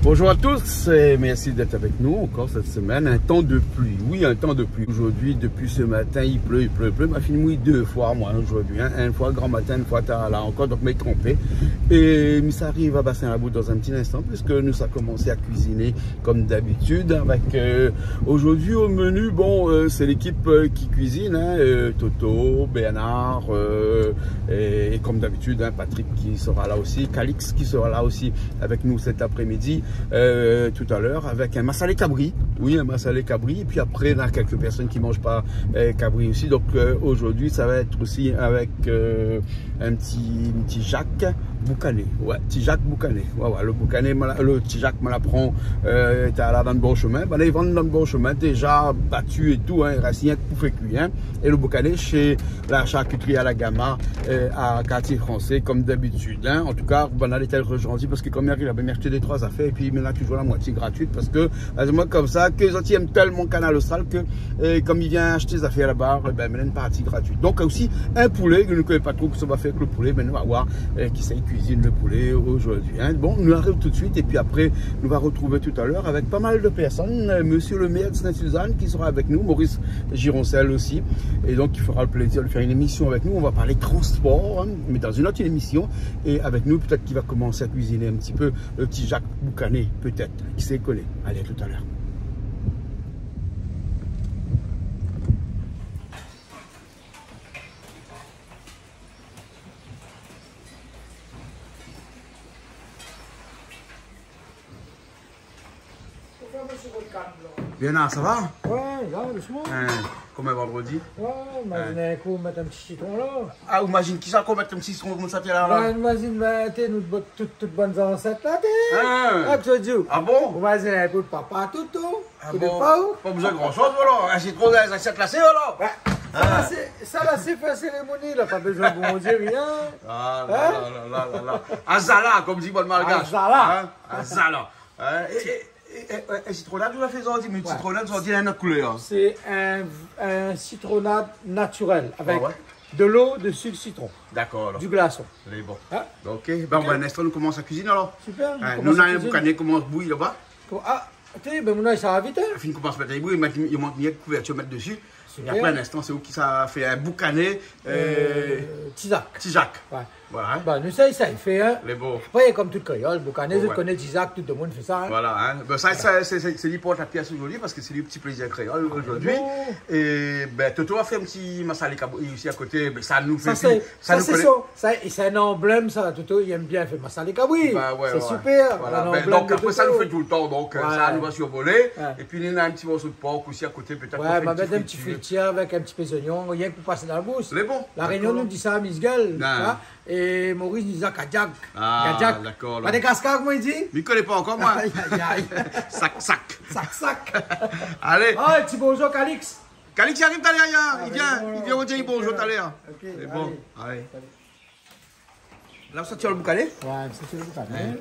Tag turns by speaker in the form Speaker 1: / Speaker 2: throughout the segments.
Speaker 1: Bonjour à tous et merci d'être avec nous encore cette semaine. Un temps de pluie, oui, un temps de pluie. Aujourd'hui, depuis ce matin, il pleut. M'a fini mouillé deux fois, moi, aujourd'hui. Une fois grand matin, une fois tard, là encore, donc m'est trompé. Et ça arrive à Bassin la Boue dans un petit instant, puisque nous avons commencé à cuisiner comme d'habitude. Avec aujourd'hui au menu, bon, c'est l'équipe qui cuisine, hein, Toto, Bernard, et comme d'habitude, hein, Patrick qui sera là aussi, Calix qui sera là aussi avec nous cet après-midi. Tout à l'heure avec un massalé cabri, oui, un massalé cabri, et puis après il y a quelques personnes qui ne mangent pas cabri aussi, donc aujourd'hui ça va être aussi avec un petit Jacques Boucané, ouais, petit Jacques Boucané, ouais, le Boucané, le petit Jacques me l'apprend, était là dans le bon chemin, ben là ils vendent dans le bon chemin, déjà battu et tout, hein, racine pour faire cuire, hein, et le Boucané chez la charcuterie à la Gamma, à quartier français, comme d'habitude, hein. En tout cas, ben là, il était gentil parce que comme il avait acheté des 3 affaires, et puis il me l'a toujours la moitié gratuite, parce que, moi comme ça, que les autres aiment tellement Canal Austral que, comme il vient acheter des affaires là-bas, ben, il a une partie gratuite. Donc, aussi, un poulet, que nous ne connaissons pas trop que ça va faire avec le poulet, mais nous va voir qui sait cuisine le poulet aujourd'hui, hein. Bon, nous arrivons tout de suite, et puis après, nous va retrouver tout à l'heure avec pas mal de personnes, monsieur le maire de Sainte-Suzanne qui sera avec nous, Maurice Gironcel aussi, et donc il fera le plaisir de faire une émission avec nous. On va parler transport, hein, mais dans une autre émission, et avec nous, peut-être qu'il va commencer à cuisiner un petit peu le petit Jacques Boucané, peut-être, qui s'est collé. Allez, à tout à l'heure. Bien, ça va?
Speaker 2: Ouais, là, doucement.
Speaker 1: Comme un vendredi.
Speaker 2: Ouais, imagine qu'on mette un petit citron là.
Speaker 1: Ah, imagine qui ça qu'on mette un petit citron comme ça, là?
Speaker 2: Ouais, imagine, t'es nous toutes bonnes ancêtres là, t'es. Ah, tu dis.
Speaker 1: Ah bon?
Speaker 2: Imagine pour le papa, tout.
Speaker 1: Ah bon? Pas besoin de grand chose, voilà. Un citron, ça s'est placé, voilà.
Speaker 2: Ouais. Ça là, c'est fait cérémonie, là, pas besoin de bon Dieu, rien.
Speaker 1: Ah là. Azala, comme dit bon malgache.
Speaker 2: Azala.
Speaker 1: Azala. Un citronnade, vous l'avez fait sortir, mais une citronnade sortir une autre couleur.
Speaker 2: C'est un citronnade naturel avec de l'eau, de sucre, citron.
Speaker 1: D'accord.
Speaker 2: Du glaçon.
Speaker 1: C'est bon. Ok. Ben, un instant, nous commençons à cuisiner alors.
Speaker 2: Super.
Speaker 1: Nous avons un boucané qui commence à bouillir là-bas.
Speaker 2: Ah, ben, mon ça va vite.
Speaker 1: La fin commence à mettre bouillir, il manque une couverture à mettre dessus. Et après un instant, c'est où qui ça fait un boucané.
Speaker 2: Tizac. Ouais.
Speaker 1: Voilà.
Speaker 2: Bah, nous, ça, il fait, hein.
Speaker 1: Les beaux.
Speaker 2: Après, comme tout créole, boucané, je connais Tizac, tout le monde fait ça. Hein.
Speaker 1: Voilà, hein. Ben, ça c'est lui pour la pièce aujourd'hui, parce que c'est lui petit plaisir créole aujourd'hui. Et ben, Toto a fait un petit massalé cabri ici à côté, mais ça nous fait.
Speaker 2: C'est un emblème, ça. Toto, il aime bien faire massalé cabri.
Speaker 1: Bah, ouais,
Speaker 2: c'est super.
Speaker 1: Voilà. Ben, donc après, ça nous fait tout le temps, donc ça nous va survoler. Et puis, il y a un petit morceau de porc aussi à côté, peut-être.
Speaker 2: Ouais, on va mettre un petit fruitier avec un petit peu d'oignon, rien que pour passer dans la bouche.
Speaker 1: C'est bon.
Speaker 2: La Réunion nous dit ça à Misgueule. Et Maurice dit ça à Kajak.
Speaker 1: Ah, d'accord.
Speaker 2: Pas des cascades, moi, il dit.
Speaker 1: Il ne connaît pas encore, moi. Sac. Allez.
Speaker 2: Ah, petit bonjour, Calix.
Speaker 1: Calix, il arrive tout à l'heure. Il vient vous dire bonjour tout à l'heure. C'est bon. Allez. Là, ça tire le boucané?
Speaker 2: Ouais, ça tire le boucané.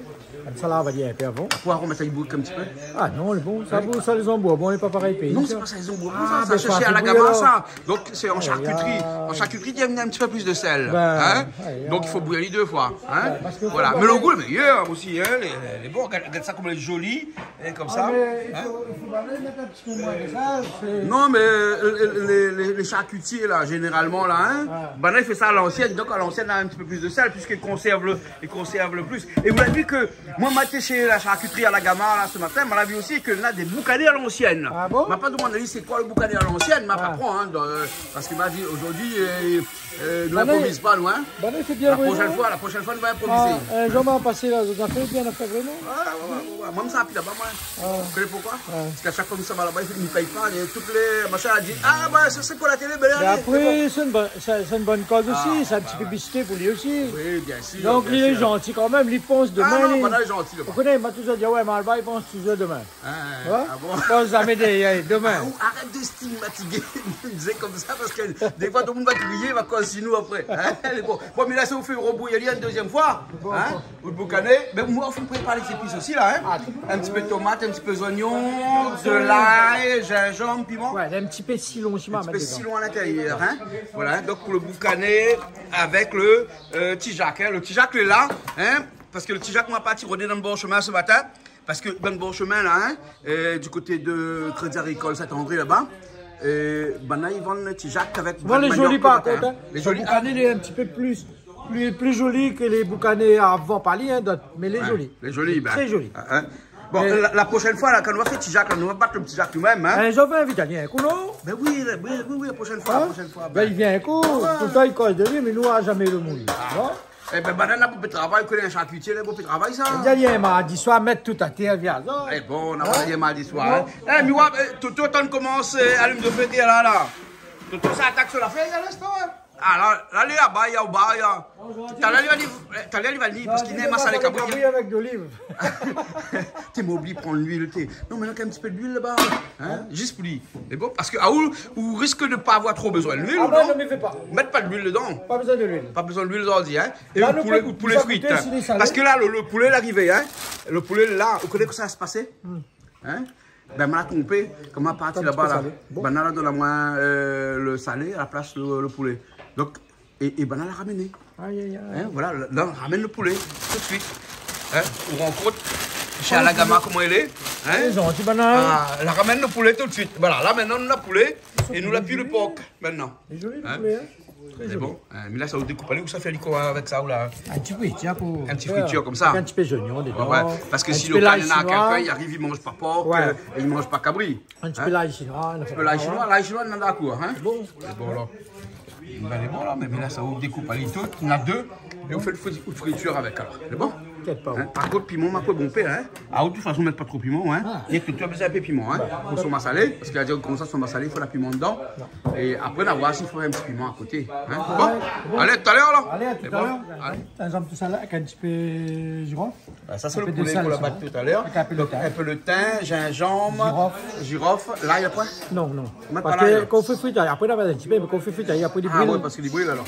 Speaker 2: Comme ça, là, on va dire un peu avant.
Speaker 1: Pourquoi on met ça, il bouge un petit peu?
Speaker 2: Ah non, le bon, ça les embois. Bon, on n'est pas pareil pays.
Speaker 1: Non, c'est pas ça, les embois. Ça cherché à la Gamma, ça. Donc, c'est en charcuterie. En charcuterie, il y a un petit peu plus de sel. Donc, il faut bouillir 2 fois. Voilà. Mais le goût est meilleur aussi. Les bons, regarde ça comme elle est jolie. Comme ça.
Speaker 2: Il faut mettre un petit peu moins de ça.
Speaker 1: Non, mais les charcutiers, là, généralement, là, ben là, il fait ça à l'ancienne. Donc, à l'ancienne, il a un petit peu plus de sel, puisqu'il conserve le plus. Et vous avez vu que moi, j'étais chez la charcuterie à la Gamma là, ce matin, on a vu aussi qu'il y a des boucanés à l'ancienne.
Speaker 2: Ah bon?
Speaker 1: M'a pas demandé c'est quoi le boucané à l'ancienne, m'a pas prend, hein, parce qu'il m'a dit aujourd'hui, nous n'improvise pas, nous, hein.
Speaker 2: C'est bien.
Speaker 1: La prochaine fois, nous allons improviser.
Speaker 2: Jean-Marc passé là, vous avez fait bien affaire vraiment?
Speaker 1: Moi, ça a pris là-bas, moi. Vous savez pourquoi? Parce qu'à chaque fois que ça va là-bas, il ne paye pas. Et toutes les machins, a dit ah, bah, c'est pour la télé, ben allez.
Speaker 2: Après, c'est une bonne cause aussi, c'est un petit peu publicité pour lui aussi.
Speaker 1: Oui, bien sûr.
Speaker 2: Donc, il est gentil quand même, il pense demain.
Speaker 1: Ah non, il est gentil.
Speaker 2: Vous connaissez, il m'a toujours dit, ouais, Malba, il pense toujours demain.
Speaker 1: Ah bon?
Speaker 2: Il pense jamais demain.
Speaker 1: Arrête de stigmatiser, il me disait comme ça, parce que des fois, tout le monde va crier, il va continuer nous après. Bon, mais là, ça vous fait rebouillir une deuxième fois. Vous le boucanez. Mais moi, il faut préparer les épices aussi, là. Un petit peu de tomate, un petit peu d'oignon, de l'ail, gingembre, piment.
Speaker 2: Ouais, un petit peu de cilon aussi,
Speaker 1: un petit peu de cilon à l'intérieur. Voilà, donc pour le boucaner avec le Tijac. Le Tijac est là, parce que le Tijac m'a pas tiré dans le bon chemin ce matin. Parce que dans le bon chemin, là, hein, du côté de Crédit Agricole Saint-André, là-bas, ben là, ils vendent les petits Jacques avec...
Speaker 2: Ils vendent les jolis par contre. Hein.
Speaker 1: Les jolis.
Speaker 2: Le boucané, il est un petit peu plus joli que les boucanés avant Paris, hein, mais les jolis.
Speaker 1: Les jolis, ben.
Speaker 2: Très jolis.
Speaker 1: Hein. Bon, la prochaine fois, là, quand on va faire petit Jacques, on va battre le petit Jacques nous-mêmes. Hein.
Speaker 2: J'en veux un Italien, un coup, non?
Speaker 1: Ben oui, la prochaine fois. La prochaine fois
Speaker 2: ben, il vient un coup, tout le temps il cause de lui, mais nous, on n'a jamais le monde.
Speaker 1: Eh ben, on a beaucoup de travail, on connaît un charcutier, il y a beaucoup de travail, ça.
Speaker 2: Il y a un mardi soir, mettre tout à terre, viens.
Speaker 1: Eh bon, on a pas dit mardi soir. Eh, mais ouais, tout on commence à allumer de fête, là. Tout ça attaque sur la fête, à l'instant. Ah, là, là-bas, il y a au bar, il y a. T'as l'air, il va dire, parce qu'il n'est pas salé cabri.
Speaker 2: Avec de l'olive.
Speaker 1: T'es m'oublié de prendre l'huile, non, mais là, un petit peu d'huile là-bas. Hein? Juste pour lui. C'est bon, parce que vous risquez de ne pas avoir trop besoin de l'huile.
Speaker 2: Ah, ben, je ne fais pas.
Speaker 1: Mettre pas de l'huile dedans.
Speaker 2: Pas besoin de l'huile.
Speaker 1: Pas besoin de l'huile d'ordi, hein. Et
Speaker 2: là,
Speaker 1: le poulet frites. Parce que là, le poulet est arrivé, hein. Le poulet, là, vous connaissez que ça va se passer? Hein? Ben, on l'a trompé. Comment partir là-bas, là? Ben, on a donné moins le salé à la place le poulet. Donc, et ben, on l'a ramené.
Speaker 2: Aïe, aïe, aïe.
Speaker 1: Hein, voilà, là, on ramène le poulet tout de suite. Hein, on rencontre chez Alagama comment il est. Hein, la ramène le poulet tout de suite. Voilà, là maintenant on a le poulet et nous l'appuie le porc maintenant.
Speaker 2: C'est joli le poulet, hein.
Speaker 1: C'est bon. Mais là, ça vous découpe. Où ça fait quoi avec ça ou là?
Speaker 2: Un petit friture pour.
Speaker 1: Un petit friture comme ça.
Speaker 2: Un petit peu d'oignon dedans.
Speaker 1: Ouais, parce que si le Canada a quelqu'un, il arrive, il mange pas porc et il mange pas cabri.
Speaker 2: Un petit peu l'ail chinois.
Speaker 1: Un petit peu l'ail chinois, on en a d'accord. Hein? C'est bon. C'est bon là. Ben, c'est bon là, mais là ça vous découpe à tout. On a deux et on fait le friture avec alors. C'est bon? Hein? Par contre, piment, ma quoi bon père, hein? Ah, de toute façon, mettre pas trop piment, hein? Et que tu as besoin d'un peu de piment, hein? Pour son salé, parce qu'il a dit comme ça, son salé, il faut la piment dedans. Et après, on va voir s'il faut un petit piment à côté. Hein? Bon, allez, tout à l'heure là.
Speaker 2: Allez, à tout à l'heure. Un exemple de salade avec un petit peu de girofle.
Speaker 1: Ça, c'est le poulet qu'on a battu tout à l'heure. Un peu de thym, gingembre, girofle. Là, il y a quoi?
Speaker 2: Non, non. Parce que quand on fait friter, après, on va un petit peu, mais quand on fait friter, il y a pas de brûle.
Speaker 1: Ah, oui, parce qu'il y a du brûle alors.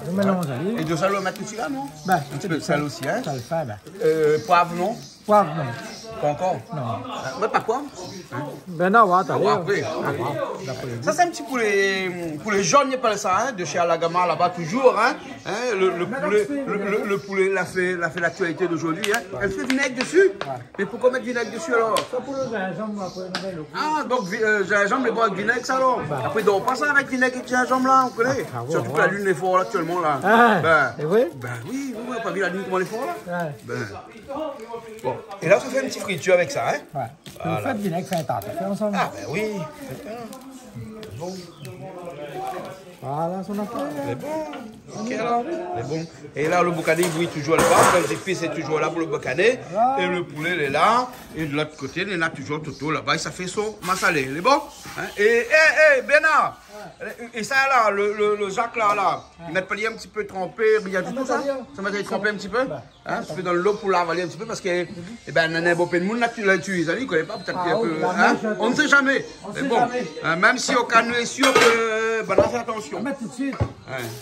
Speaker 2: On mélange.
Speaker 1: Et de sel, on met aussi là, non? Un petit peu de sel aussi, hein?
Speaker 2: Ça le fait,
Speaker 1: poivre, non?
Speaker 2: Poivre, non.
Speaker 1: Pas encore?
Speaker 2: Non.
Speaker 1: Mais pas quoi?
Speaker 2: Ben non, ouais, t'as
Speaker 1: après. Ça, c'est un petit poulet jaune, il pas ça, hein, de chez Alagama là-bas, toujours. Hein, le poulet, il a fait l'actualité d'aujourd'hui. Hein. Elle fait vinaigre dessus. Mais pourquoi mettre vinaigre dessus alors?
Speaker 2: Ça pour le gingembre, après,
Speaker 1: ah, donc gingembre, les bois avec vinaigre, ça alors? Après, donc, pas ça avec vinaigre et gingembre là, on connaît. Surtout que la lune est forte actuellement là.
Speaker 2: C'est vrai?
Speaker 1: Ben oui, vous n'avez pas vu la lune comment elle est forte là? Bon, et là, ça fait un petit friture avec ça, hein?
Speaker 2: Ouais. Voilà. Le fait de vinaigre, fait un tas. Fait ensemble.
Speaker 1: Ah, ben oui. Bon.
Speaker 2: Voilà son affaire.
Speaker 1: C'est bon. Ok, alors. C'est bon. Et là, le boucané, il brille toujours là-bas. Le épices est toujours là pour le boucané. Et le poulet, il est là. Et de l'autre côté, il est là toujours tout là-bas. Et ça fait son massalé. Il est bon? Hein? Et, Bénard. Et ça, là, le Jacques, là. Ils mettent pas un petit peu trempé. Il y a du tout ça? Ça m'a été trempé un petit peu? Hein? Ça fait dans l'eau pour l'avaler un petit peu parce que, eh ben, un beau peu de monde là, tu l'utilises. Il ne connaît pas, peut-être un peu. Hein? On ne sait jamais. C'est bon. Même si aucun est sûr que, ben, on fait attention.
Speaker 2: On met tout de suite.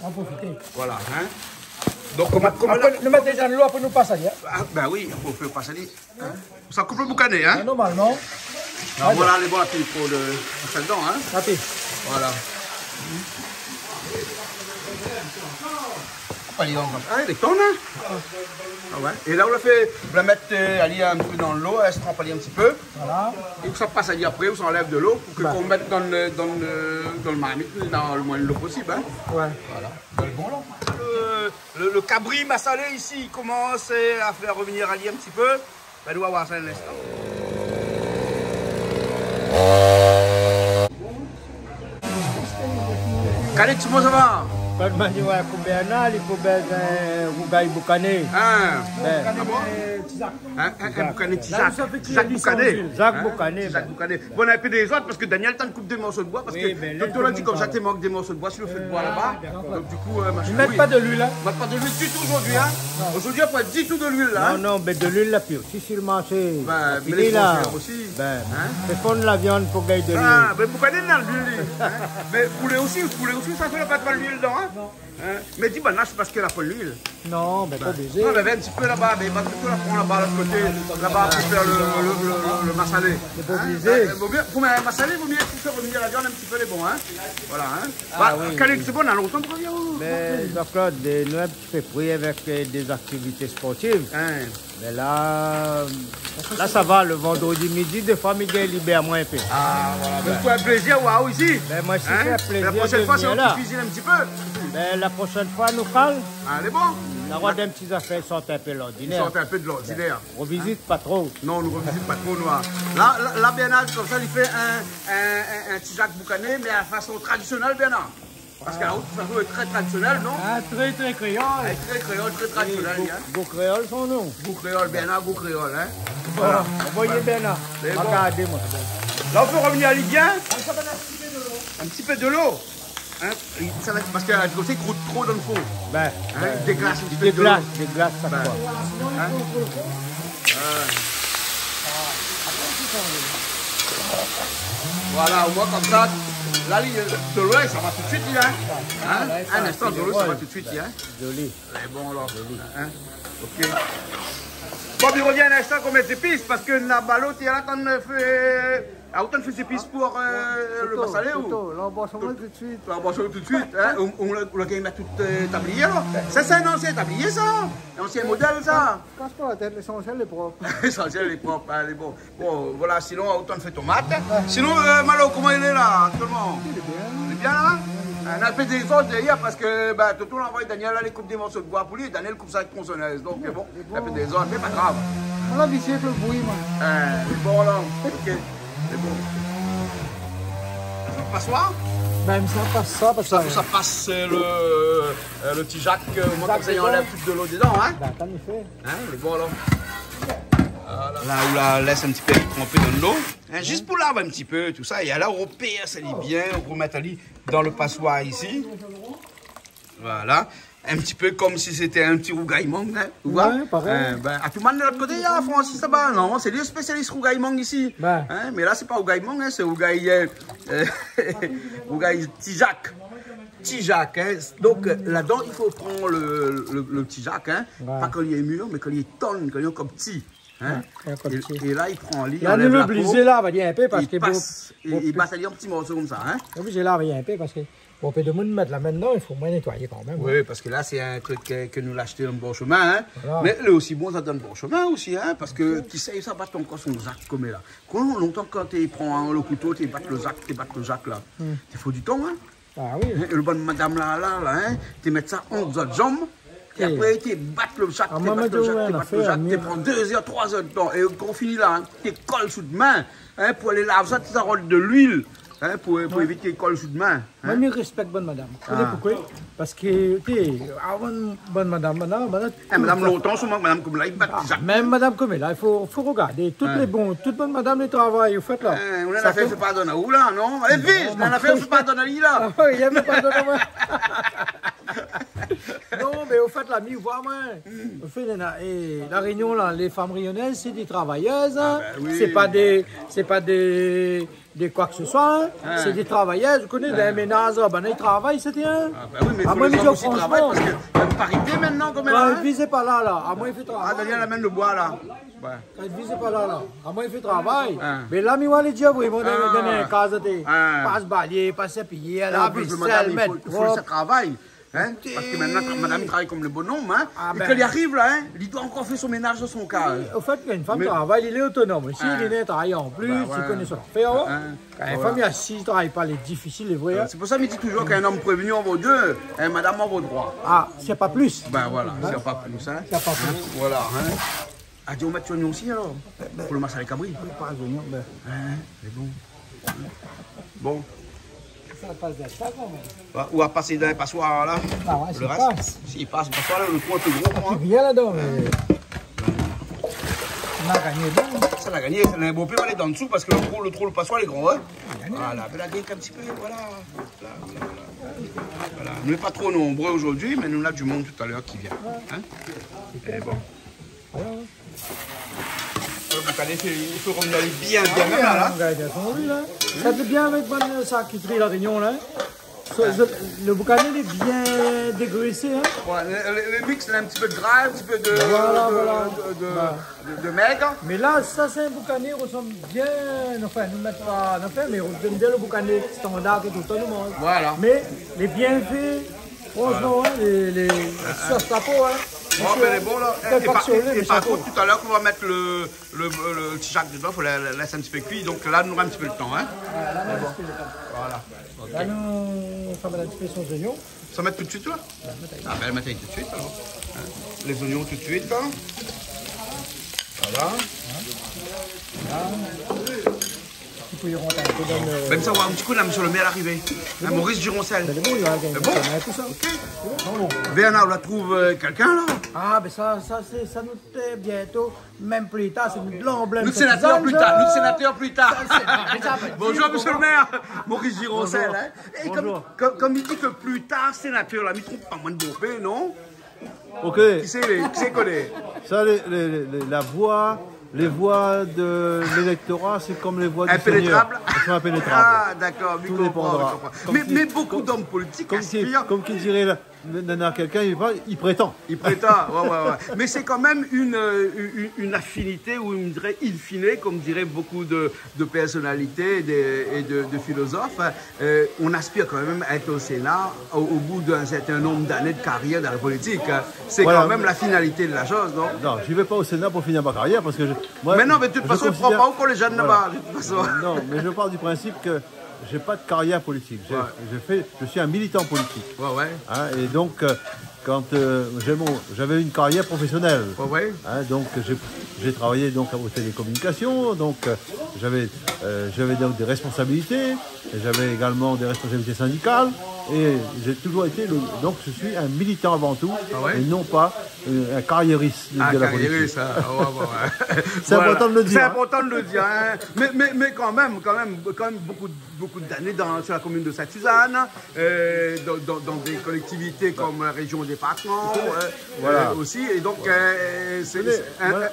Speaker 2: On va profiter.
Speaker 1: Voilà. Hein? Donc,
Speaker 2: nous mettons déjà de l'eau après nous passer.
Speaker 1: Ah, ben oui, on peut passer. Hein? Ça coupe le boucané, hein?
Speaker 2: Normalement.
Speaker 1: Alors, voilà les boîtes pour le dedans, hein?
Speaker 2: Rapide.
Speaker 1: Voilà. Ah, il est ton, hein? Ah ouais. Et là, on la mettre un peu dans l'eau, elle se trempe un petit peu.
Speaker 2: Voilà.
Speaker 1: Et que ça passe après, on s'enlève de l'eau pour qu'on mette dans le marmite, dans le moins de l'eau possible. Hein?
Speaker 2: Ouais.
Speaker 1: Voilà. Bon, là. Le cabri massalé ici, il commence à faire revenir Ali un petit peu. Ben, nous allons voir ça un instant. Comment ça va?
Speaker 2: Quand je dis ouais, combien il faut bien boucaner.
Speaker 1: Un boucané, Jacques Boucané.
Speaker 2: Jacques Boucané.
Speaker 1: Jacques Boucané. Bon, on a un peu des autres parce que Daniel t'en coupe des morceaux de bois parce que docteur a dit comme ça, tu manques des morceaux de bois sur le feu de bois là-bas. Donc du coup,
Speaker 2: je ne mets pas de l'huile.
Speaker 1: On ne met pas de l'huile du tout aujourd'hui. Hein. Aujourd'hui, on ne met pas du tout de l'huile là.
Speaker 2: Non, mais de l'huile là, puis aussi sur le marché.
Speaker 1: Ben, mais les frontières aussi.
Speaker 2: C'est fondre la viande pour gagner de l'huile.
Speaker 1: Ah, mais Boucané dans l'huile. Mais poulet aussi, ça fait pas de l'huile dedans. Hein? Mais dis, c'est parce qu'elle a pas l'huile.
Speaker 2: Non, mais pas obligé.
Speaker 1: Non, mais viens un petit peu là-bas, mais va plutôt la prendre là-bas, de l'autre côté, là-bas pour faire le massalé.
Speaker 2: C'est pas obligé.
Speaker 1: Pour le massalé, il vaut mieux faire revenir la viande un petit peu les bons. Hein? Voilà. Hein?
Speaker 2: Ah, oui.
Speaker 1: Quand c'est bon, on a longtemps pour revenir.
Speaker 2: Mais Jean-Claude, nous avons fait pris avec des activités sportives.
Speaker 1: Hein?
Speaker 2: Mais là, ça va, le vendredi midi, des fois, Miguel libère moins un peu.
Speaker 1: Ah, voilà. Mais pour un plaisir, waouh, ici.
Speaker 2: Mais moi, si
Speaker 1: Hein?
Speaker 2: c'est un plaisir.
Speaker 1: La prochaine fois, c'est
Speaker 2: de
Speaker 1: on
Speaker 2: là.
Speaker 1: cuisine un petit peu.
Speaker 2: Mais la prochaine fois, nous parlons.
Speaker 1: Ah, elle est bon.
Speaker 2: On aura des petites affaires qui sortent un peu de
Speaker 1: Ils
Speaker 2: l'ordinaire.
Speaker 1: sortent un peu de l'ordinaire.
Speaker 2: On visite pas trop.
Speaker 1: Non, on ne revisite pas trop noir. Là, Bernard, comme ça, il fait un petit Jacques Boucané, mais à façon traditionnelle, Bernard. Parce que la haute façon est très traditionnelle, non?
Speaker 2: Ah, très créole.
Speaker 1: Très créole, très traditionnelle.
Speaker 2: Beau créole, son nom.
Speaker 1: Goût créole, Bernard, goût créole. Hein?
Speaker 2: Voilà. Envoyez Bernard.
Speaker 1: C'est bon.
Speaker 2: Regardez-moi.
Speaker 1: Là, on peut revenir à Ligue 1. Un petit peu de l'eau. Hein? Ça va être parce que la côté croûte trop dans le fond.
Speaker 2: Ben,
Speaker 1: Hein? Des glaces, un petit peu de l'eau.
Speaker 2: des glaces, ça
Speaker 1: Ben.
Speaker 2: quoi.
Speaker 1: Hein? Voilà, au moins comme ça, la ligne de l'eau, ça va tout de suite, là. Hein? Un instant, de l'eau, ça va tout de suite, hein?
Speaker 2: Joli.
Speaker 1: C'est bon, alors. Hein? Ok. Bon, puis revient un instant qu'on met ses pistes, parce que la balotte, il y a là, on fait... Ah, autant fait ses pistes pour le massalé ou?
Speaker 2: Là, on boit tout de suite.
Speaker 1: On va tout de suite, hein? On l'a gagné à tout tablier, là. Ça, c'est un ancien tablier, ça? Un ancien modèle, ça?
Speaker 2: Casse pas la tête, l'essentiel est propre.
Speaker 1: L'essentiel est propre, hein, elle est bon. Bon, voilà, sinon, autant fait tomate. Sinon, Malo, comment il est là, actuellement?
Speaker 2: Il est bien.
Speaker 1: Il est bien, là? On a fait des autres hier parce que bah, Toto l'a envoyé Daniel là, les coupes des morceaux de bois pour lui. Daniel coupe ça avec tronçonneuse. Donc bon, on a fait des autres, mais pas grave.
Speaker 2: On l'a vissé avec le bruit, moi.
Speaker 1: Bon là, ok, c'est bon. Passoire?
Speaker 2: Ben, ça passe ça, parce que
Speaker 1: Ça passe le petit Jacques, au moins comme ça il enlève toute de l'eau dedans, hein?
Speaker 2: Ben, t'en es fait.
Speaker 1: Hein, il est bon là. Voilà. Là où la laisse un petit peu tremper dans l'eau, hein, juste pour laver un petit peu, tout ça. Et là, on perd, ça lit bien, on remet dans le passoire ici. Voilà. Un petit peu comme si c'était un petit rougaillement. Hein,
Speaker 2: ouais, pareil.
Speaker 1: À tout le monde de l'autre côté, il y a Francis là-bas. Non, c'est les spécialistes rougaillement ici.
Speaker 2: Ben.
Speaker 1: Hein, mais là, c'est pas rougaillement, hein, c'est rougail Tijac. Tijac, hein. Donc là-dedans, il faut prendre le Tijac, hein.
Speaker 2: Ouais.
Speaker 1: Pas quand il est mûr, mais quand il est tonne, quand il est comme petit. Hein?
Speaker 2: Ouais,
Speaker 1: Et là, il prend lit,
Speaker 2: là, nous l'obliger là, va dire un peu parce que
Speaker 1: il passe à dire un petit morceau comme ça. Hein?
Speaker 2: Obligé là, va dire un peu parce que pour peu de monde mettre là maintenant, il faut moins nettoyer quand même.
Speaker 1: Oui, parce que là, c'est un truc que nous l'acheter dans le bon chemin. Hein?
Speaker 2: Voilà.
Speaker 1: Mais là aussi, bon, ça donne le bon chemin aussi. Hein? Parce que qui sait, ça bat encore son zac comme là. Quand longtemps, quand tu prends le couteau, tu battes le zac là. Il faut du temps. Hein?
Speaker 2: Ah oui.
Speaker 1: Et le bon madame là, hein? Tu mets ça en autres jambes. Et après, tu battes le jac, tu prends 2 heures, 3 heures de temps. Et quand on finit là, tu colles sous de main. Hein, pour aller laver ça, tu t'enrôles de l'huile. Hein, pour éviter qu'il colle sous de main.
Speaker 2: Moi, je respecte bonne madame. Vous savez pourquoi? Parce que, tu sais, bonne madame,
Speaker 1: madame longtemps, souvent, madame comme là, il bat Jacques.
Speaker 2: Même madame comme là, il faut regarder. Toutes les bonnes madame, les travail, vous faites là.
Speaker 1: On a fait, c'est pas donner où là, non? Allez, vite, on a fait, c'est pas donner là.
Speaker 2: Ah oui, il n'y a même pas donner moi. Non, mais au fait, la mi-voix, moi, au fait, la Réunion, là, les femmes réunionnaises, c'est des travailleuses, hein.
Speaker 1: Oui.
Speaker 2: C'est pas des quoi que ce soit, hein. C'est des travailleuses, vous connaissez, les ménages, ben, ils travaillent, c'est bien.
Speaker 1: Oui, mais il faut les hommes aussi travailler parce qu'il y a une parité maintenant, comme
Speaker 2: là. Ne visez pas là, à moi, il fait travail.
Speaker 1: Daniel amène le bois, là.
Speaker 2: Ne visez pas là, à moi, il fait travail. Mais là, mi-voix, les diables, ils vont donner un cas, pas se balayer, pas se piller, la vaisselle, mettre
Speaker 1: il faut que ça travaille. Hein? Parce que maintenant, madame travaille comme le bonhomme, hein? Et quand il arrive là, hein, il doit encore faire son ménage dans son cas.
Speaker 2: Au fait, quand une femme travaille, il est autonome. Si il est travaillé en plus, il connaît son affaire. Quand une femme, si il ne travaille pas, c'est difficile, les vrais.
Speaker 1: C'est pour ça qu'il dit toujours qu'un homme prévenu en vaut deux, et madame en vaut trois.
Speaker 2: Ah, c'est pas plus.
Speaker 1: Ben voilà, c'est pas plus. Hein?
Speaker 2: C'est pas plus.
Speaker 1: Voilà. Hein? Ah, tu vas mettre l'oignon aussi alors? Pour le massalé cabri?
Speaker 2: Pas d'oignon, ben.
Speaker 1: C'est bon. Bon.
Speaker 2: Ça passe bien, ça quand même.
Speaker 1: Ou à passer dans les passoires là.
Speaker 2: Ah ouais,
Speaker 1: le reste. S'il passe, le passoire là, le trou est plus gros pour moi.
Speaker 2: Il vient là-dedans, mais. On a gagné bien.
Speaker 1: Ça l'a gagné, le beau pire aller dans dessous parce que le passoire est grand. Hein? Voilà, elle a gagné un petit peu, voilà. Voilà. Nous n'est pas trop nombreux aujourd'hui, mais nous on a du monde tout à l'heure qui vient. Hein? Et bon.
Speaker 2: Voilà.
Speaker 1: Il faut qu'on aille bien même là.
Speaker 2: Ça fait bien avec bonne charcuterie la Réunion là. Le boucané est bien dégraissé. Hein?
Speaker 1: Ouais, le mix, il a un petit peu de gras, un petit peu de, de maigre.
Speaker 2: Mais là, ça, c'est un boucané qui ressemble bien. Enfin, nous ne mettons pas. Enfin, mais on aime bien le boucané standard que tout le temps nous mange.
Speaker 1: Voilà.
Speaker 2: Mais les bienfaits, franchement, hein, les sauces tapo, hein.
Speaker 1: Bon, ben les bons là. Et par contre, tout à l'heure, on va mettre le petit jac dedans, il faut la laisser un petit peu cuit. Donc là, nous aura un petit peu de temps. Hein.
Speaker 2: Voilà. Okay. Là, nous, ça va mettre un petit peu son oignon.
Speaker 1: Ça met tout de suite là? Ah, ben, elle met tout de suite alors. Les oignons tout de suite. Hein. Voilà. Même ça, on va un petit coup là, monsieur le maire arrivé. Bon. Maurice Gironcel.
Speaker 2: C'est bon, il va tout ça.
Speaker 1: Ok. Bernard, on la trouve quelqu'un là?
Speaker 2: Ah, mais ça nous fait bientôt, même plus tard, c'est l'emblème.
Speaker 1: Nous sénateur plus tard, nous sénateur plus tard. Bonjour monsieur le maire, Maurice Gironcel. Hein. Et comme il dit que plus tard, sénateur, là, il ne trouve pas moins de bopé, non?
Speaker 3: Ok.
Speaker 1: Qui c'est connaît?
Speaker 3: Ça, la voix. Les voies de l'électorat, c'est comme les voies du Seigneur. Elles sont impénétrables.
Speaker 1: Ah, d'accord,
Speaker 3: tout dépendra.
Speaker 1: Mais beaucoup d'hommes politiques aspirent...
Speaker 3: Comme qui dirait quelqu'un, il prétend.
Speaker 1: Il prétend, ouais. Mais c'est quand même une affinité, ou on dirait in fine, comme diraient beaucoup de personnalités et de philosophes. On aspire quand même à être au Sénat au bout d'un certain nombre d'années de carrière dans la politique. C'est quand même la finalité de la chose, non?
Speaker 3: Non, je ne vais pas au Sénat pour finir ma carrière, parce que...
Speaker 1: mais non, mais de toute façon, je ne prends pas encore les jeunes là-bas, de toute façon.
Speaker 3: Non, mais je pars du principe que je n'ai pas de carrière politique. Je suis un militant politique.
Speaker 1: Ouais.
Speaker 3: Hein, et donc, quand j'avais une carrière professionnelle, hein, donc j'ai travaillé donc aux télécommunications, donc j'avais donc des responsabilités, j'avais également des responsabilités syndicales, et j'ai toujours été donc je suis un militant avant tout, et non pas un carriériste de la politique. C'est important de le dire.
Speaker 1: C'est important de le dire. Hein. Mais quand même beaucoup d'années sur la commune de Sainte-Suzanne, dans des collectivités comme Région Département, aussi. Et donc,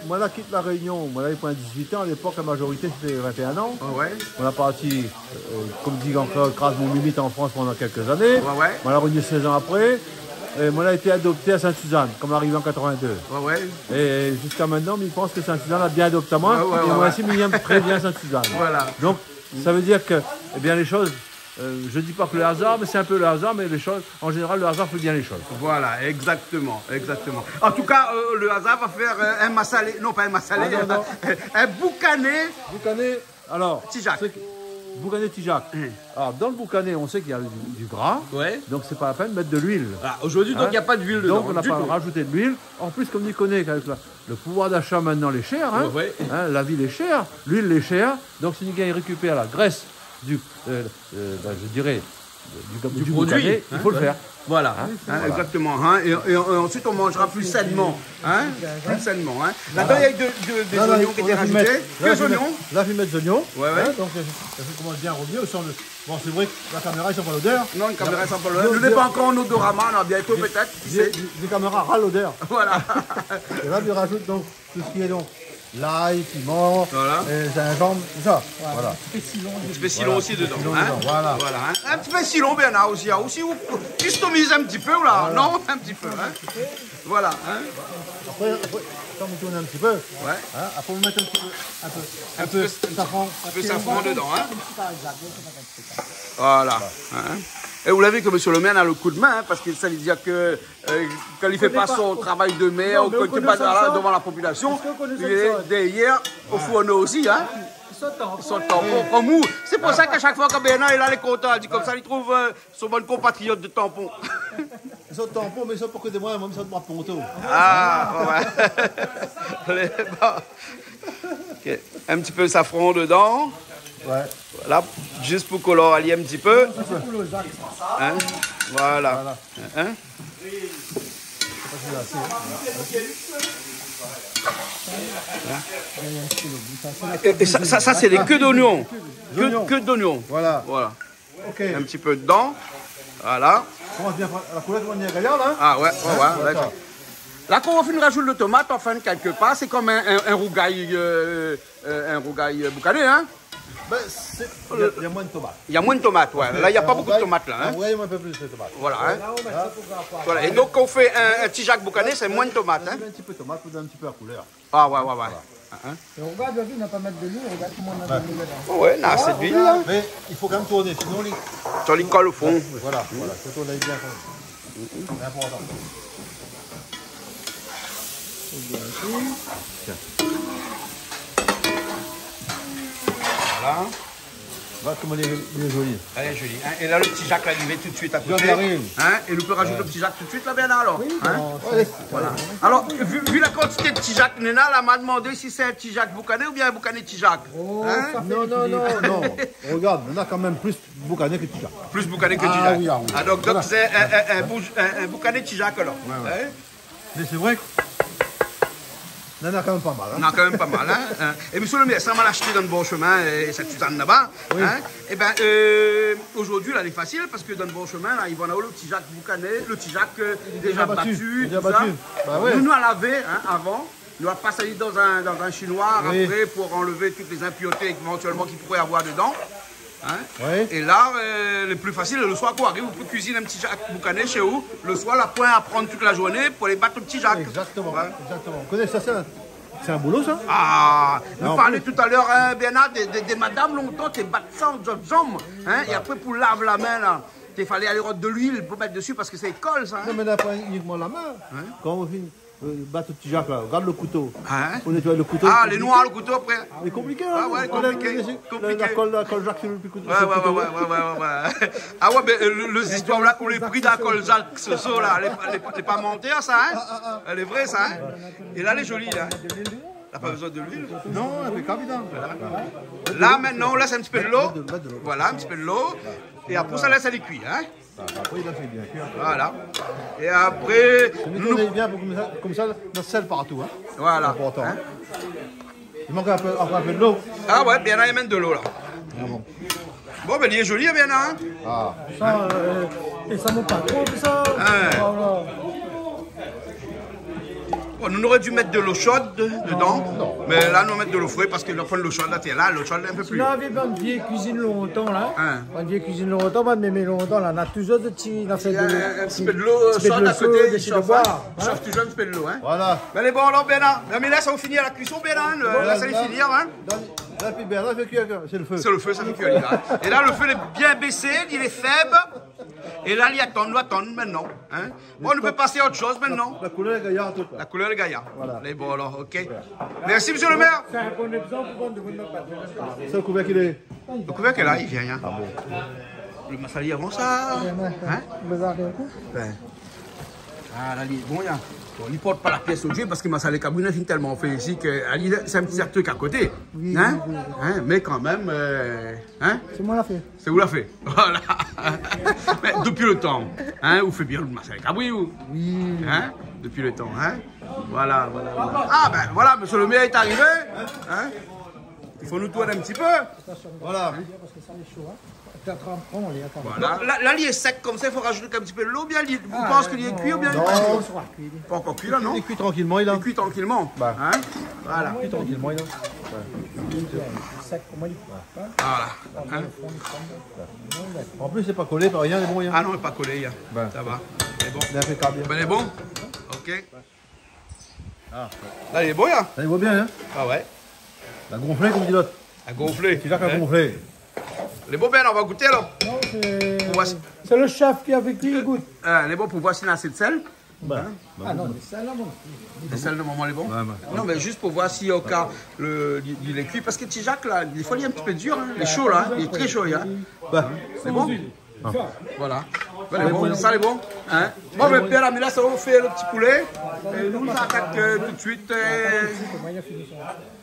Speaker 3: moi, là, quitte la Réunion, moi, là, il prend 18 ans. À l'époque, la majorité, c'était 21 ans. On a parti, comme dit encore, grâce mon limite en France pendant quelques années. On l'a revenu 16 ans après. Et moi, elle a été adopté à Sainte-Suzanne, comme arrivé en 82. Et jusqu'à maintenant, il pense que Sainte-Suzanne a bien adopté moi. Et moi aussi, il aime très bien Sainte-Suzanne. Donc, ça veut dire que, eh bien, les choses, je ne dis pas que le hasard, mais c'est un peu le hasard, mais les choses, en général, le hasard fait bien les choses.
Speaker 1: Voilà, exactement. En tout cas, le hasard va faire un massalé, non pas un massalé, un boucané.
Speaker 3: Boucané, alors,
Speaker 1: Tijac.
Speaker 3: Boucané Tijac. Alors, dans le boucané, on sait qu'il y a du gras, donc c'est pas la peine de mettre de l'huile.
Speaker 1: Aujourd'hui, donc, il n'y a pas d'huile dedans.
Speaker 3: Donc, on n'a pas rajouté de l'huile. En plus, comme tu connais, avec le pouvoir d'achat maintenant, est cher, la ville est chère, l'huile est chère, donc si quelqu'un récupère la graisse du produit, boucané, il faut le faire.
Speaker 1: Voilà, exactement. Et ensuite, on mangera plus sainement. Plus sainement. Là-dedans, il y a des oignons qui étaient rajoutés. Quels oignons?
Speaker 3: Là, je vais mettre des oignons.
Speaker 1: Donc,
Speaker 3: ça commence bien à revenir. Bon, c'est vrai que la caméra, ils sont pas l'odeur.
Speaker 1: Non, une caméra, ils sont pas l'odeur. Nous n'avons pas encore en odorama, on a bientôt peut-être.
Speaker 3: Les caméras râlent l'odeur.
Speaker 1: Voilà.
Speaker 3: Et là, je rajoute donc tout ce qui est donc l'ail, piment, gingembre, tout ça. Voilà.
Speaker 1: Un petit peu cilon aussi dedans.
Speaker 3: Voilà.
Speaker 1: Un petit peu cilon, Bernard aussi. Customise un petit peu là. Non, un petit peu. Voilà.
Speaker 3: Après, quand vous tournez un petit peu, après vous mettez un peu safran.
Speaker 1: Un peu safran dedans. Voilà. Et vous l'avez que monsieur le maire a le coup de main, parce que ça veut dire que quand il ne fait pas son travail de maire, ou quand il n'est pas devant la population, il est derrière au fourneau aussi. Son tampon comme nous. C'est pour ça qu'à chaque fois que Bernard il a les comptes, il dit comme ça, il trouve son bon compatriote de tampon.
Speaker 3: Ils sont tampons, mais ils sont pas que des moyens, même ils sont de ponto.
Speaker 1: Okay. Un petit peu de safran dedans. Voilà, juste pour colorer un petit peu. Voilà. Et ça c'est des queues d'oignons. Queues d'oignons.
Speaker 3: Voilà.
Speaker 1: Un petit peu dedans. Voilà.
Speaker 3: La couleur de gaillard là.
Speaker 1: D'accord. Là, quand on fait une rajoute de tomate, enfin quelque part, c'est comme un rougail boucané,
Speaker 3: Ben, il y a moins de tomates.
Speaker 1: Il y a moins de tomates, ouais. Là, il n'y a pas beaucoup de tomates, là. Hein.
Speaker 3: Oui, un peu plus de tomates.
Speaker 1: Voilà, hein. Voilà. Et donc, quand on fait un petit Jacques Boucané, c'est moins de tomates, hein.
Speaker 3: Un petit peu de tomates, vous un petit peu la couleur.
Speaker 1: Ah, ouais.
Speaker 2: Et regarde, on n'a pas mettre de l'huile, regarde comment on a de l'huile dedans.
Speaker 1: Ouais, non, c'est de l'huile, là.
Speaker 3: Mais il faut quand même tourner, sinon les...
Speaker 1: Sur les cols au fond.
Speaker 3: Voilà, ça tourne bien. C'est important.
Speaker 1: Voilà.
Speaker 3: Voilà comment il est joli.
Speaker 1: Elle est jolie. Hein. Et là, le petit Jacques, là, il va tout de suite à côté.
Speaker 3: Hein.
Speaker 1: Et nous peut rajouter le petit Jacques tout de suite, là, bien alors.
Speaker 2: Oui,
Speaker 1: hein. Voilà. Alors, vu la quantité de petit Jacques, Néna, là, m'a demandé si c'est un petit Jacques Boucané ou bien un Boucané petit Jacques.
Speaker 2: Oh,
Speaker 1: hein?
Speaker 3: Non. Regarde, on a quand même plus Boucané que petit Jacques.
Speaker 1: Plus Boucané que petit Jacques.
Speaker 3: Oui.
Speaker 1: Ah, donc c'est un Boucané petit Jacques, alors.
Speaker 3: Ouais.
Speaker 1: Hein?
Speaker 3: Mais c'est vrai que... On en a quand même pas mal. Hein.
Speaker 1: On en a quand même pas mal. Hein? Et monsieur le maire, ça m'a acheté dans le bon chemin, cette Suzanne là-bas. Oui. Hein? Et bien, aujourd'hui, là, elle est facile parce que dans le bon chemin, là, ils vont avoir le petit Jacques Boucané, le petit Jacques déjà battu.
Speaker 3: Déjà battu. Bah, ouais.
Speaker 1: Nous, à laver avant. Nous, on va passer dans un chinois après pour enlever toutes les impuretés éventuellement qu'il pourrait y avoir dedans. Hein? Oui. Et là, le plus facile, le soir, quoi, vous pouvez cuisiner un petit Jacques Boucané chez vous. Le soir, la pointe à prendre toute la journée pour les battre au petit Jacques.
Speaker 3: Exactement. Vous connaissez ça, c'est un boulot, ça?
Speaker 1: Ah, vous parlez tout à l'heure, Bernard, des madames longtemps, qui battent ça en jambes. Hein? Et après, pour laver la main, là, il fallait aller rôder de l'huile pour mettre dessus parce que c'est colle, ça. Hein?
Speaker 3: Non, mais n'a pas uniquement la main. Hein? Quand on finit. Battre le petit Jacques là, regarde le couteau.
Speaker 1: Hein?
Speaker 3: On nettoie le couteau.
Speaker 1: Ah, les noirs, le couteau après.
Speaker 3: C'est compliqué, hein?
Speaker 1: Ah ouais, compliqué.
Speaker 3: La colle Jacques sur le couteau.
Speaker 1: Ouais. Ah ouais, mais les histoires là où les prix d'alcool Jacques, ce sont là, elle n'est pas montée, ça, hein? Elle est vraie, ça, hein? Et là, elle est jolie, là. Elle n'a pas besoin de l'huile.
Speaker 3: Non, impeccable,
Speaker 1: là, maintenant, on laisse un petit peu de l'eau. Voilà, un petit peu de l'eau. Et après, ça laisse aller cuire, hein?
Speaker 3: Après, il a fait bien cuire.
Speaker 1: Voilà. Et après.
Speaker 3: Nous tourne bien pour comme ça, notre sel partout. Hein.
Speaker 1: Voilà.
Speaker 3: C'est important. Hein. Il manque encore un peu de l'eau.
Speaker 1: Ah ouais, bien là, il mène de l'eau là. Ah bon. Bon, ben il est joli, bien là. Hein.
Speaker 2: Ah. Ça, et ça monte pas trop, ça. Voilà.
Speaker 1: Bon, nous aurait dû mettre de l'eau chaude dedans, mais là nous on met de l'eau froide parce que nous prenons l'eau chaude là, l'eau chaude est un peu plus.
Speaker 2: Là, avec une vieille cuisine longtemps là, une vieille cuisine longtemps, on met longtemps là, on a toujours de petits, on a fait de l'eau. Un petit peu de l'eau chaude à côté, il chauffe toujours un petit peu de l'eau. Hein. Voilà. Ben les bon alors Bernard, mais là ça va finir la cuisson Bernard, là ça va finir. Hein.
Speaker 3: Là puis Bernard fait cuire, c'est le feu.
Speaker 1: C'est le feu, ça fait cuire. Et là le feu est bien baissé, il est faible. Et là, il doit attendre maintenant. Hein? Bon, on peut passer à autre chose maintenant.
Speaker 3: La couleur est gaillarde.
Speaker 1: La couleur est gaillarde. Voilà. Les bon alors, ok. Merci, monsieur le maire.
Speaker 2: C'est un bon exemple pour de
Speaker 3: c'est le couvert qu'il est.
Speaker 1: Le couvert qu'il est là, il vient. Hein? Ah bon. Le masali avant ça. Hein? Ah, là, il est bon, hein? Bon, il ne porte pas la pièce au Dieu parce que Massalé Kabouna est tellement fait ici que c'est un petit truc à côté. Oui, hein? Oui. Hein? Mais quand même, hein?
Speaker 2: C'est moi la fait.
Speaker 1: C'est vous la fait. Voilà. Mais depuis le temps, hein? Vous faites bien le Massalé Kabouna. Oui. Hein? Depuis le temps, hein? Voilà. Ah ben voilà, monsieur le maire est arrivé. Hein? Il faut nous tourner un petit peu.
Speaker 3: Voilà.
Speaker 2: Parce que ça est chaud, hein?
Speaker 1: Voilà. Là, il est sec comme ça, il faut rajouter un petit peu de l'eau. Bien, vous pensez qu'il est cuit ou bien
Speaker 3: non,
Speaker 1: pas encore cuit là, non?
Speaker 3: Il est cuit tranquillement, il a.
Speaker 1: Il est cuit tranquillement. Bah. Hein? Voilà.
Speaker 3: Il est cuit tranquillement, il a.
Speaker 1: Voilà. Hein?
Speaker 3: En plus, c'est pas collé par rien, les bons.
Speaker 1: Ah non, il n'est pas collé, ben. Ça va. Il est bon.
Speaker 3: Il est impeccable.
Speaker 1: Ben, il est bon. Ok. Ah. Là, il est bon, là.
Speaker 3: Ça il voit bien, hein?
Speaker 1: Ah ouais.
Speaker 3: La gonflée, comme dit l'autre.
Speaker 1: La gonflée.
Speaker 3: C'est là qu'elle a gonflé.
Speaker 1: Les bons, ben, on va goûter alors.
Speaker 2: C'est le chef qui a fait qui goûte.
Speaker 1: Les bons pour voir s'il y a assez de sel.
Speaker 2: Ah non, les sels là, bon.
Speaker 1: Les sels de maman, les bons. Non, mais juste pour voir si au cas il est cuit. Parce que petit Jacques, là, des fois, il est un petit peu dur. Hein. Il est chaud, là. Il est très chaud, hein. C'est bon. Voilà. Ben, bon. Ça, les bons. Hein. Bon, mais Pierre, là, ça va faire le petit poulet. Et nous, on attaque tout de suite.
Speaker 2: Comment il a fini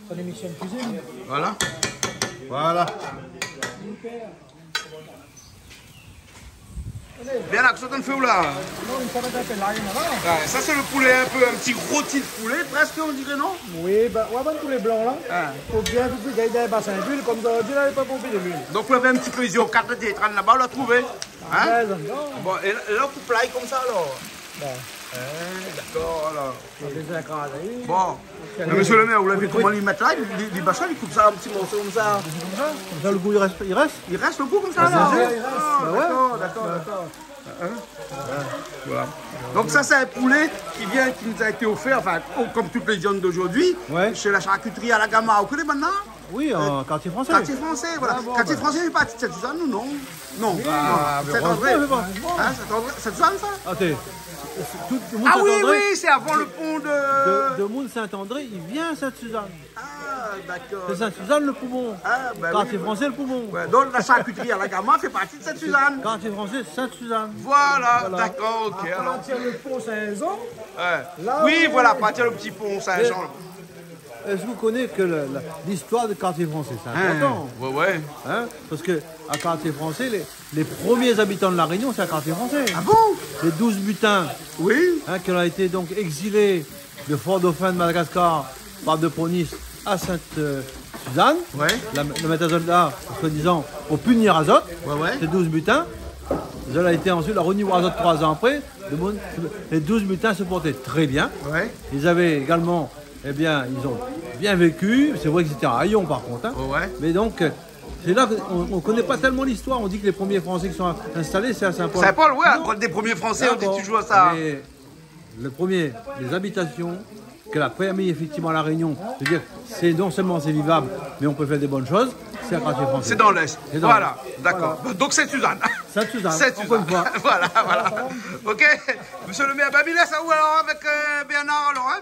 Speaker 2: son émission de cuisine.
Speaker 1: Voilà.
Speaker 3: Voilà.
Speaker 1: Bien là, qu'est-ce qu'on fait où là? Ça c'est le poulet, un petit rôti de poulet presque, on dirait, non?
Speaker 2: Oui, ben, on va un poulet blanc là. Faut bien garder un bassin d'huile, comme ça, il n'y a pas pompé de l'huile.
Speaker 1: Donc vous avez un petit peu ici au 4 des 30 là-bas, on l'a trouvé. Hein? Bon, et là, vous coupe comme ça alors? D'accord, alors.
Speaker 2: On les écrase.
Speaker 1: Bon, Monsieur le maire, vous l'avez comment lui mettre là? Les bachats, il coupe ça un petit morceau comme ça.
Speaker 3: Comme ça, le goût, il reste?
Speaker 1: Il reste le goût comme ça, là? D'accord. Voilà. Donc ça, c'est un poulet qui nous a été offert, enfin, comme toutes les viandes d'aujourd'hui, chez la charcuterie à la Gamma. Vous connaissez maintenant?
Speaker 3: Oui, en quartier français.
Speaker 1: Quartier français, voilà. Quartier français, il n'est pas à Sainte-Suzanne, ou non? Non. C'est André. C'est Sainte-Suzanne, ça?
Speaker 3: Attends.
Speaker 1: Ah oui, c'est avant le pont
Speaker 3: de Mont-Saint-André, il vient à Sainte-Suzanne.
Speaker 1: Ah, d'accord.
Speaker 3: C'est Sainte-Suzanne le poumon. Quartier français le poumon.
Speaker 1: Ouais, donc la charcuterie à la Gamma fait partie de Sainte-Suzanne.
Speaker 3: Quartier français, Sainte-Suzanne.
Speaker 1: Voilà, d'accord, ok.
Speaker 2: À partir du pont Saint-Jean.
Speaker 1: Oui, voilà, à partir du petit pont Saint-Jean.
Speaker 3: Est-ce que vous connaissez que l'histoire du quartier français? C'est important.
Speaker 1: Ouais.
Speaker 3: Hein? Parce que à quartier français, les premiers habitants de La Réunion, c'est un quartier français.
Speaker 1: Ah bon?
Speaker 3: Les 12 butins qui ont été donc exilés de Fort-Dauphin de Madagascar par de Pronis à Sainte-Suzanne. Le métazoldat, soi-disant, au punir azote. Ces 12 butins. Ils ont été ensuite renié à azote 3 ans après. Les 12 butins se portaient très bien. Ils avaient également... Eh bien, ils ont bien vécu. C'est vrai que c'était à Haillon, par contre. Mais donc, c'est là qu'on ne connaît pas tellement l'histoire. On dit que les premiers Français qui sont installés, c'est à Saint-Paul.
Speaker 1: Saint-Paul, oui, des premiers Français, on dit toujours ça.
Speaker 3: Mais le premier, les habitations, que la permis effectivement à La Réunion, c'est-à-dire, c'est non seulement c'est vivable, mais on peut faire des bonnes choses, c'est un quartier français.
Speaker 1: C'est dans l'Est. Voilà, d'accord. Voilà. Donc c'est Suzanne.
Speaker 3: Sainte-Suzanne, encore une fois.
Speaker 1: Voilà. Ok. Monsieur le maire, il laisse où alors avec Bernard alors, hein?